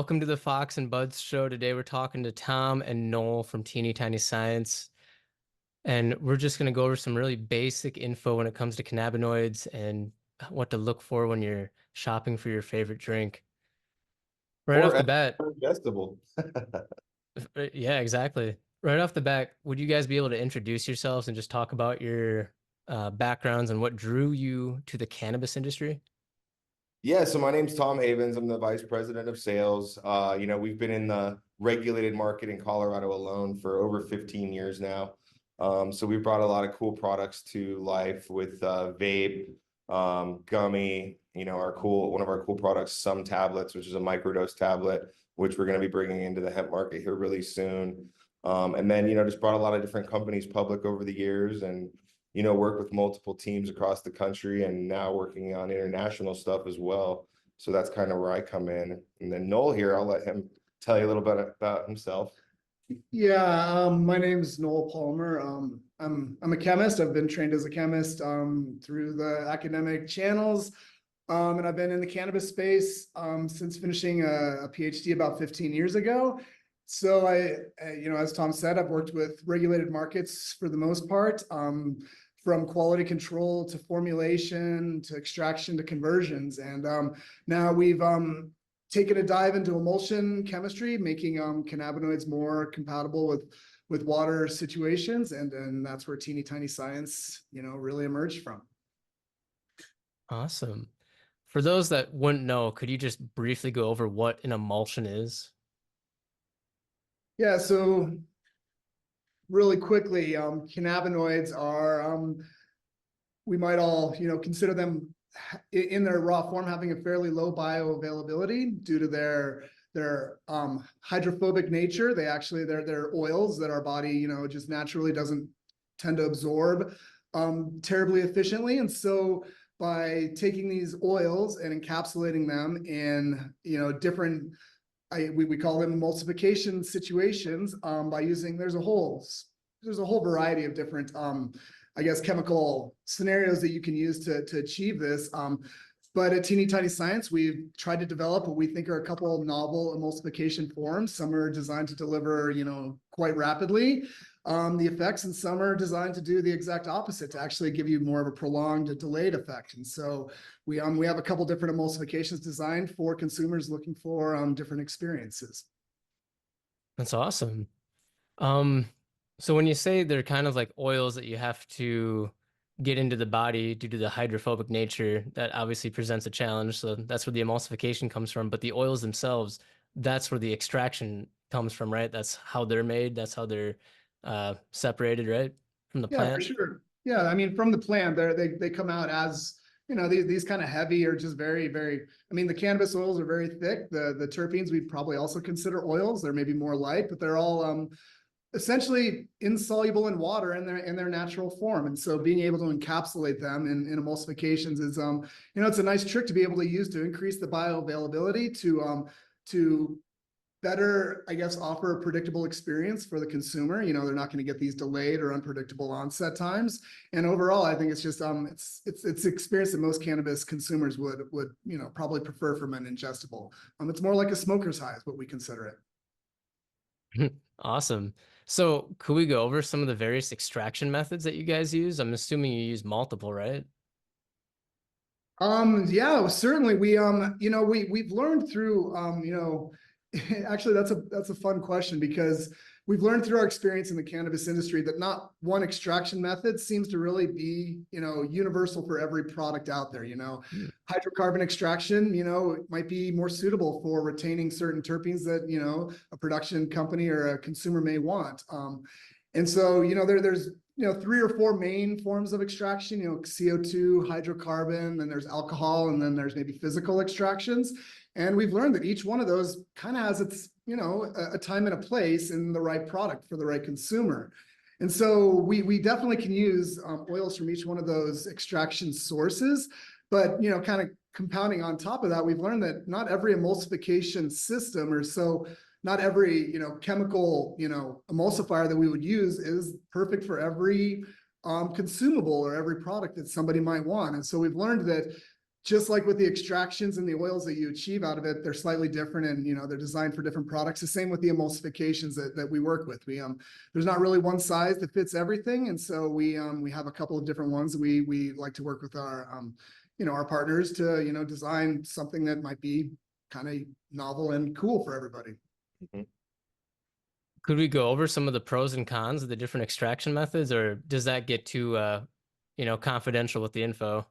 welcome to the Fox and Buds show. Today we're talking to Tom and Noel from Teeny Tiny Science, and we're just going to go over some really basic info when it comes to cannabinoids and what to look for when you're shopping for your favorite drink. Right off Or the bat, ingestible. yeah, exactly. Right off the bat, would you guys be able to introduce yourselves and just talk about your backgrounds and what drew you to the cannabis industry? Yeah, so my name's Tom Havens. I'm the vice president of sales. We've been in the regulated market in Colorado alone for over 15 years now. So we've brought a lot of cool products to life with vape, gummy, one of our cool products, some tablets, which is a microdose tablet, which we're going to be bringing into the hemp market here really soon. And then, just brought a lot of different companies public over the years and work with multiple teams across the country and now working on international stuff as well. So that's kind of where I come in. And then Noel here, I'll let him tell you a little bit about himself. Yeah, my name's Noel Palmer. I'm a chemist. I've been trained as a chemist through the academic channels. And I've been in the cannabis space since finishing a PhD about 15 years ago. So as Tom said, I've worked with regulated markets for the most part, from quality control to formulation to extraction to conversions. And now we've taken a dive into emulsion chemistry, making cannabinoids more compatible with water situations. And that's where Teeny Tiny Science, really emerged from. Awesome. For those that wouldn't know, could you just briefly go over what an emulsion is? Yeah, so really quickly, cannabinoids are, we might all, consider them in their raw form having a fairly low bioavailability due to their hydrophobic nature. They're oils that our body, just naturally doesn't tend to absorb terribly efficiently. And so by taking these oils and encapsulating them in, different, we call them emulsification situations, by using, there's a whole variety of different, chemical scenarios that you can use to achieve this. But at Teeny Tiny Science, we've tried to develop what we think are a couple of novel emulsification forms. Some are designed to deliver, quite rapidly the effects, and some are designed to do the exact opposite, to actually give you more of a prolonged, delayed effect. And so we have a couple different emulsifications designed for consumers looking for different experiences. That's awesome. So when you say they're kind of like oils that you have to get into the body due to the hydrophobic nature, that obviously presents a challenge. So that's where the emulsification comes from. But the oils themselves, that's where the extraction comes from, right? That's how they're made. That's how they're separated, right? From the Yeah, for plant. sure. Yeah, I mean, from the plant, they come out as, these kind of heavy or just very, very, the cannabis oils are very thick. The terpenes we'd probably also consider oils. They're maybe more light, but they're all essentially insoluble in water in their natural form. And so being able to encapsulate them in emulsifications is, it's a nice trick to be able to use to increase the bioavailability to better, offer a predictable experience for the consumer. They're not going to get these delayed or unpredictable onset times. And overall, I think it's just it's experience that most cannabis consumers would probably prefer from an ingestible. It's more like a smoker's high is what we consider it. Awesome. So could we go over some of the various extraction methods that you guys use? I'm assuming you use multiple, right? Yeah, certainly. We've learned through, actually that's a fun question, because we've learned through our experience in the cannabis industry that not one extraction method seems to really be, universal for every product out there. Hydrocarbon extraction, it might be more suitable for retaining certain terpenes that, a production company or a consumer may want. And so, there's 3 or 4 main forms of extraction, CO2, hydrocarbon, then there's alcohol, and then there's maybe physical extractions. And we've learned that each one of those kind of has its, a time and a place in the right product for the right consumer. And so we definitely can use oils from each one of those extraction sources. But, kind of compounding on top of that, we've learned that not every emulsification system, or so not every, chemical, emulsifier that we would use is perfect for every consumable or every product that somebody might want. And so we've learned that just like with the extractions and the oils that you achieve out of it, they're slightly different, and they're designed for different products. The same with the emulsifications that we work with. There's not really one size that fits everything, and so we have a couple of different ones that we like to work with our partners to design something that might be kind of novel and cool for everybody. Mhm. Could we go over some of the pros and cons of the different extraction methods, or does that get too, confidential with the info?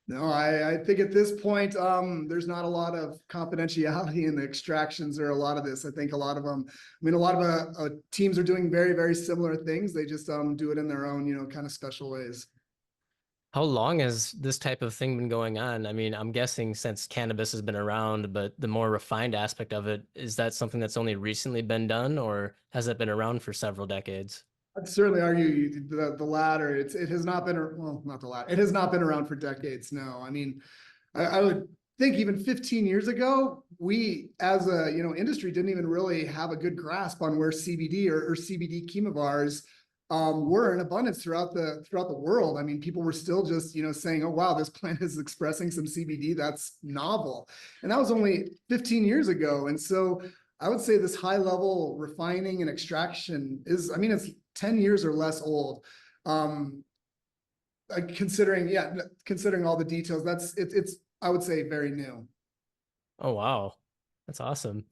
No, I think at this point, there's not a lot of confidentiality in the extractions or a lot of this. I think a lot of them, a lot of teams are doing very, very similar things. They just do it in their own, kind of special ways. How long has this type of thing been going on? I mean, I'm guessing since cannabis has been around, but the more refined aspect of it, is that something that's only recently been done, or has it been around for several decades? I'd certainly argue the latter. It has not been, well, not the latter. It has not been around for decades. No, I mean, I would think even 15 years ago, we as a industry didn't even really have a good grasp on where CBD or CBD chemovars were in abundance throughout the world. I mean, people were still just saying, oh wow, this plant is expressing some CBD, that's novel, and that was only 15 years ago. And so I would say this high level refining and extraction is, I mean, it's 10 years or less old. Considering all the details, it's I would say very new. Oh, wow. That's awesome.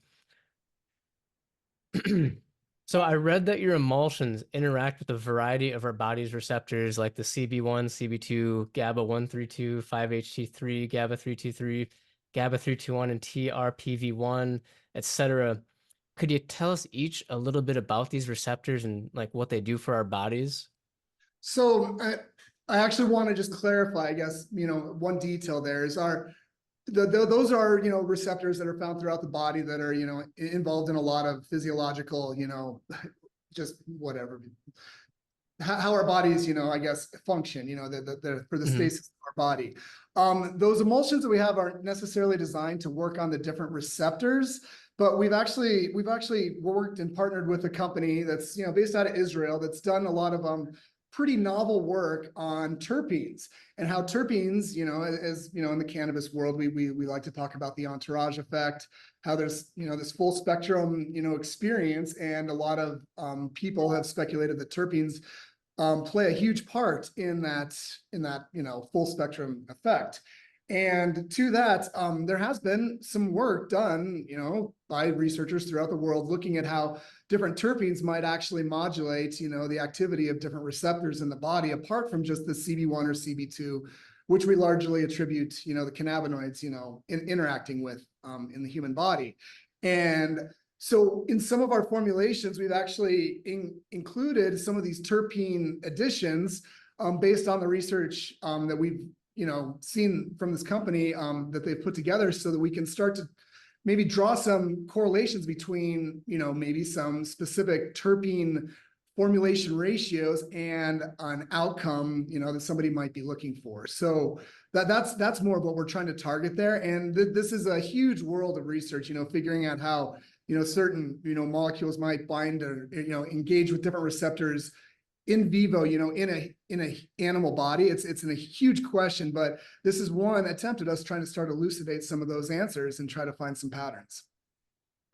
So I read that your emulsions interact with a variety of our body's receptors like the CB1, CB2, GABA 132, 5-HT3, GABA 323, GABA 321, and TRPV1, etc. Could you tell us each a little bit about these receptors and like what they do for our bodies? So I actually want to just clarify, I guess, one detail there is those are, receptors that are found throughout the body that are, involved in a lot of physiological, just whatever, how our bodies, I guess, function, for the Mhm. stasis of our body. Those emulsions that we have aren't necessarily designed to work on the different receptors, but we've actually worked and partnered with a company that's, based out of Israel that's done a lot of pretty novel work on terpenes, and how terpenes, as in the cannabis world, we like to talk about the entourage effect, how there's, this full spectrum, experience, and a lot of people have speculated that terpenes play a huge part in that full spectrum effect. And to that, there has been some work done, by researchers throughout the world looking at how different terpenes might actually modulate, the activity of different receptors in the body, apart from just the CB1 or CB2, which we largely attribute, the cannabinoids, in interacting with in the human body. And so in some of our formulations, we've actually included some of these terpene additions based on the research that we've seen from this company that they've put together, so that we can start to maybe draw some correlations between maybe some specific terpene formulation ratios and an outcome that somebody might be looking for. So that's more of what we're trying to target there. And this is a huge world of research, figuring out how certain molecules might bind or engage with different receptors in vivo, in a animal body. It's a huge question, but this is one attempt at us trying to start elucidate some of those answers and try to find some patterns.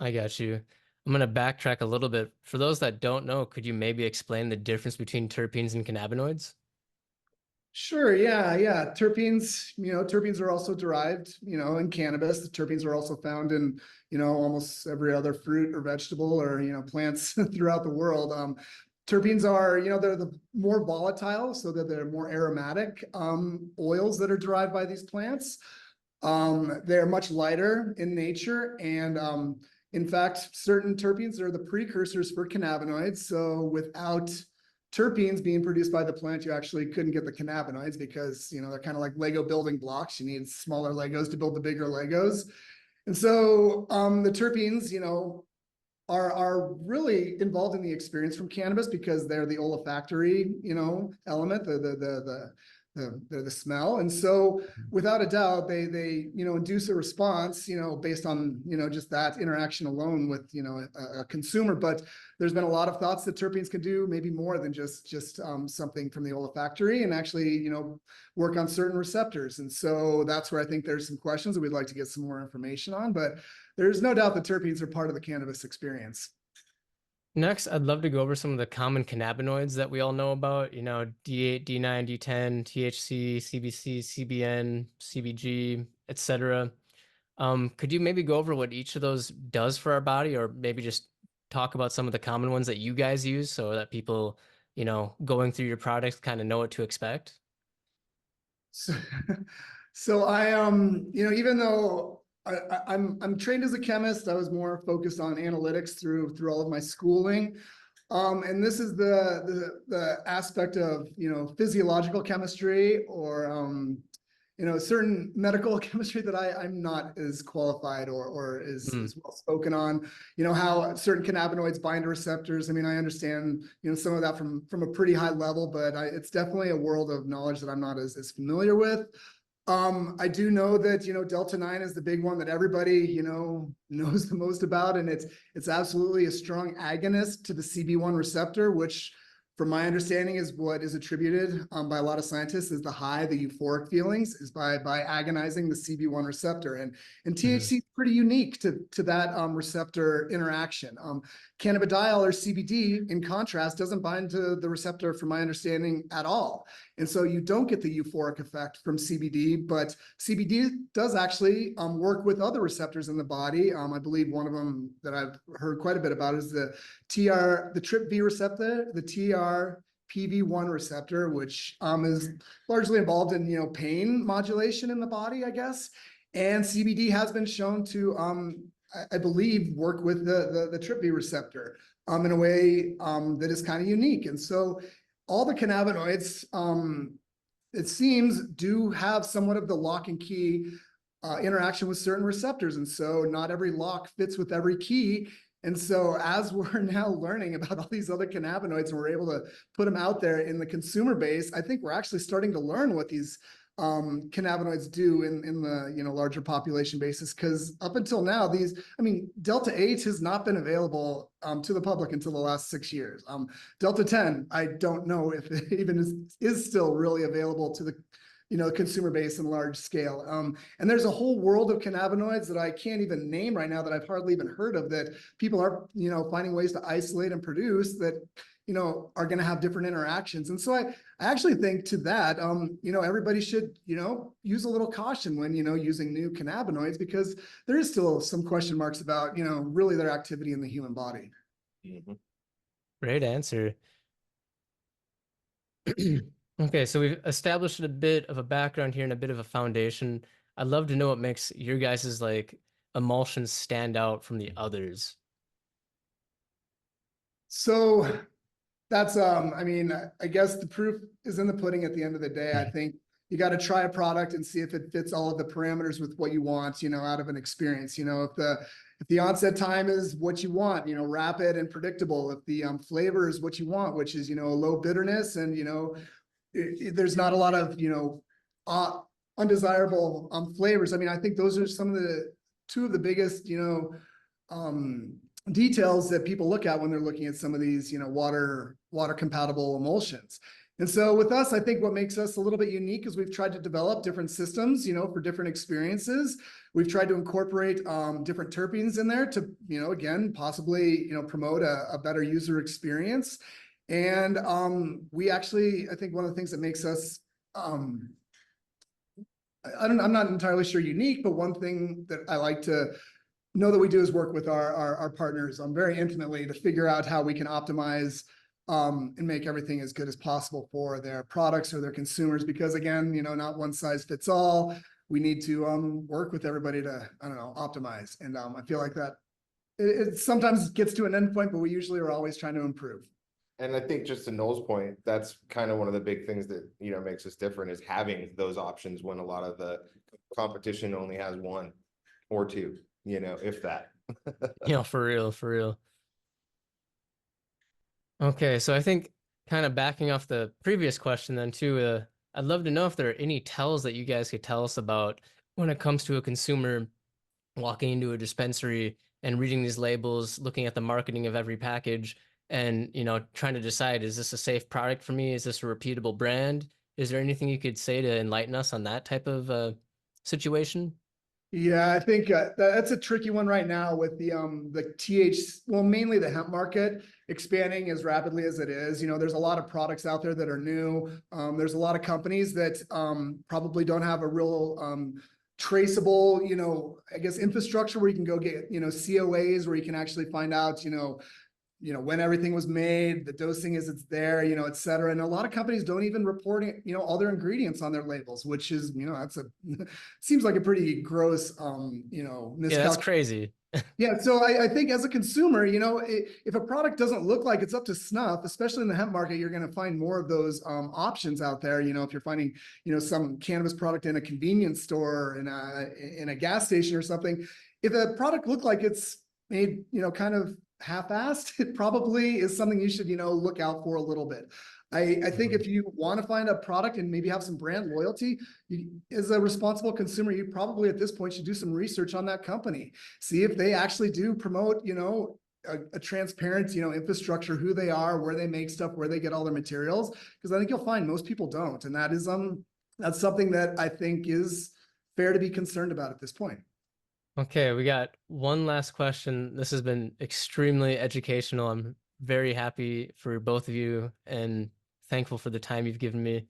I got you. I'm going to backtrack a little bit. For those that don't know, could you maybe explain the difference between terpenes and cannabinoids? Sure. Yeah. Terpenes are also derived, in cannabis. The terpenes are also found in, almost every other fruit or vegetable or, plants throughout the world. Terpenes are, they're the more volatile, so that they're more aromatic oils that are derived by these plants. They're much lighter in nature, and in fact, certain terpenes are the precursors for cannabinoids. So without terpenes being produced by the plant, you actually couldn't get the cannabinoids, because they're kind of like Lego building blocks. You need smaller Legos to build the bigger Legos. And so the terpenes, are really involved in the experience from cannabis, because they're the olfactory, element, the smell. And so without a doubt, they induce a response, based on, just that interaction alone with, a consumer. But there's been a lot of thoughts that terpenes can do maybe more than just something from the olfactory, and actually, work on certain receptors. And so that's where I think there's some questions that we'd like to get some more information on, but there's no doubt that terpenes are part of the cannabis experience. Next, I'd love to go over some of the common cannabinoids that we all know about, D8, D9, D10, THC, CBC, CBN, CBG, etc. Could you maybe go over what each of those does for our body, or maybe just talk about some of the common ones that you guys use so that people, going through your products kind of know what to expect? So, so I even though I'm trained as a chemist, I was more focused on analytics through all of my schooling. And this is the aspect of, physiological chemistry, or certain medical chemistry that I'm not as qualified or is well spoken on. How certain cannabinoids bind to receptors. I mean, I understand, some of that from a pretty high level, but it's definitely a world of knowledge that I'm not as familiar with. I do know that, Delta-9 is the big one that everybody, knows the most about, and it's absolutely a strong agonist to the CB1 receptor, which, from my understanding, is what is attributed by a lot of scientists as the high, the euphoric feelings, is by agonizing the CB1 receptor. And THC is pretty unique to that receptor interaction. Cannabidiol, or CBD, in contrast, doesn't bind to the receptor, from my understanding, at all. And so you don't get the euphoric effect from CBD, but CBD does actually work with other receptors in the body. I believe one of them that I've heard quite a bit about is the TRPV receptor, the TRPV1 receptor, which is largely involved in, pain modulation in the body, I guess. And CBD has been shown to, I believe, work with the TRPV receptor in a way that is kind of unique. And so all the cannabinoids, it seems, do have somewhat of the lock and key interaction with certain receptors. And so not every lock fits with every key. And so as we're now learning about all these other cannabinoids and we're able to put them out there in the consumer base, I think we're actually starting to learn what these cannabinoids do in the larger population basis. Because up until now, Delta-8 has not been available to the public until the last 6 years. Delta-10, I don't know if it even is still really available to the consumer base in large scale. And there's a whole world of cannabinoids that I can't even name right now, that I've hardly even heard of, that people are finding ways to isolate and produce that are going to have different interactions. And so I actually think to that, everybody should, use a little caution when, using new cannabinoids, because there is still some question marks about, really their activity in the human body. Mhm. Great answer. Okay, so we've established a bit of a background here and a bit of a foundation. I'd love to know what makes your guys' emulsions stand out from the others. So that's, I guess the proof is in the pudding at the end of the day. I think you got to try a product and see if it fits all of the parameters with what you want, out of an experience. If the onset time is what you want, rapid and predictable. If the flavor is what you want, which is, a low bitterness, and, there's not a lot of, undesirable flavors. I think those are two of the biggest, details that people look at when they're looking at some of these, water compatible emulsions. And so with us, I think what makes us a little bit unique is we've tried to develop different systems, for different experiences. We've tried to incorporate different terpenes in there to, again, possibly, promote a better user experience. And we actually, I think one of the things that makes us, I'm not entirely sure unique, but one thing that I like to know that we do is work with our partners very intimately to figure out how we can optimize and make everything as good as possible for their products or their consumers. Because again, not one size fits all. We need to work with everybody to, optimize. And I feel like that it sometimes gets to an end point, but we usually are always trying to improve. And I think, just to Noel's point, that's kind of one of the big things that, makes us different, is having those options when a lot of the competition only has one or two, if that. For real, for real. Okay, so I think, kind of backing off the previous question then too, I'd love to know if there are any tells that you guys could tell us about when it comes to a consumer walking into a dispensary and reading these labels, looking at the marketing of every package, and trying to decide, is this a safe product for me? Is this a repeatable brand? Is there anything you could say to enlighten us on that type of situation? Yeah, I think that's a tricky one right now with the well, mainly the hemp market expanding as rapidly as it is. There's a lot of products out there that are new. There's a lot of companies that probably don't have a real traceable, I guess infrastructure where you can go get, COAs where you can actually find out, when everything was made, the dosing is it's there, et cetera. And a lot of companies don't even report, all their ingredients on their labels, which is, that's seems like a pretty gross, Yeah, that's miscalculation. crazy. Yeah, so I think as a consumer, if a product doesn't look like it's up to snuff, especially in the hemp market, you're going to find more of those options out there. If you're finding, some cannabis product in a convenience store, in a gas station or something, if a product looked like it's made, kind of half-assed, it probably is something you should, look out for a little bit. I think if you want to find a product and maybe have some brand loyalty, as a responsible consumer, you probably at this point should do some research on that company. See if they actually do promote, a transparent, infrastructure, who they are, where they make stuff, where they get all their materials. Because I think you'll find most people don't. And that is that's something that I think is fair to be concerned about at this point. Okay, we got one last question. This has been extremely educational. I'm very happy for both of you and thankful for the time you've given me.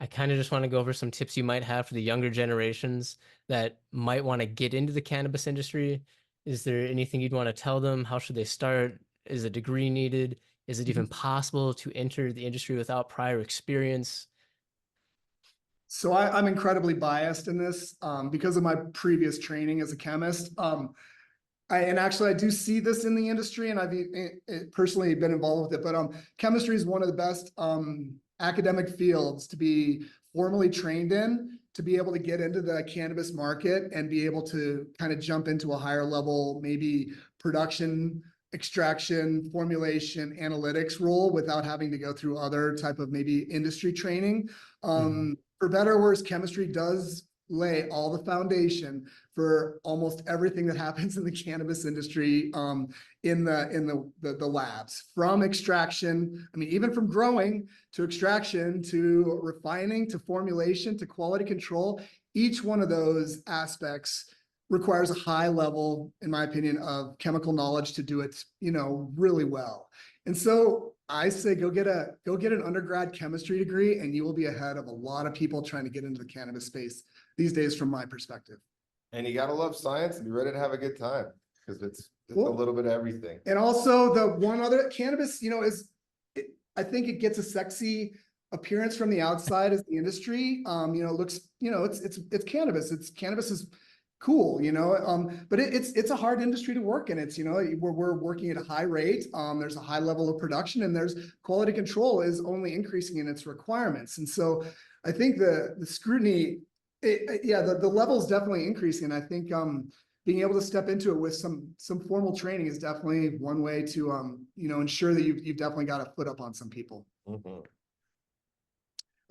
I kind of just want to go over some tips you might have for the younger generations that might want to get into the cannabis industry. Is there anything you'd want to tell them? How should they start? Is a degree needed? Is it even possible to enter the industry without prior experience? So I'm incredibly biased in this because of my previous training as a chemist. And actually, I do see this in the industry, and I've personally been involved with it. But chemistry is one of the best academic fields to be formally trained in, to be able to get into the cannabis market and be able to kind of jump into a higher level, maybe production, extraction, formulation, analytics role without having to go through other type of maybe industry training. For better or worse, chemistry does lay all the foundation for almost everything that happens in the cannabis industry in the labs, from extraction. I mean, even from growing to extraction to refining to formulation to quality control. Each one of those aspects requires a high level, in my opinion, of chemical knowledge to do it, really well. And so I say go get an undergrad chemistry degree, and you will be ahead of a lot of people trying to get into the cannabis space these days, from my perspective. And you gotta love science and be ready to have a good time, because it's a little bit of everything. And also the one other cannabis, I think it gets a sexy appearance from the outside as the industry. Looks, it's cannabis. Cannabis is cool, but it's a hard industry to work in. It's, we're working at a high rate. There's a high level of production, and there's quality control is only increasing in its requirements. And so I think the scrutiny, the level is definitely increasing. And I think being able to step into it with some formal training is definitely one way to ensure that you've definitely got a foot up on some people. Oh,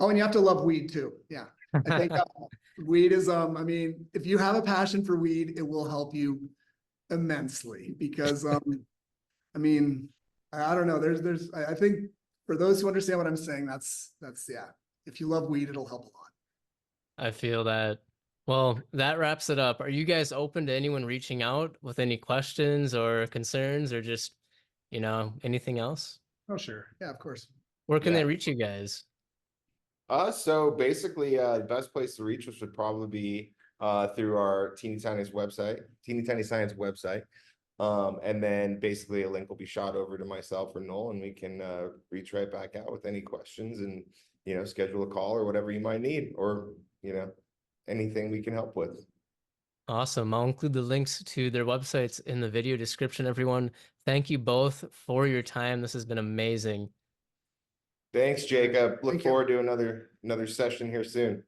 and you have to love weed too. Yeah, I think weed is I mean, if you have a passion for weed, it will help you immensely, because I mean, I don't know, I think for those who understand what I'm saying, that's yeah, if you love weed, it'll help a lot. I feel that. Well, that wraps it up. Are you guys open to anyone reaching out with any questions or concerns, or just, anything else? Oh, sure. Yeah, of course. Where can they reach you guys? So basically, the best place to reach us would probably be through our Teeny Tiny Science website. And then basically a link will be shot over to myself or Noel, and we can reach right back out with any questions and, schedule a call or whatever you might need, or, anything we can help with. Awesome. I'll include the links to their websites in the video description, everyone. Thank you both for your time. This has been amazing. Thanks, Jacob. Look forward to another session here soon.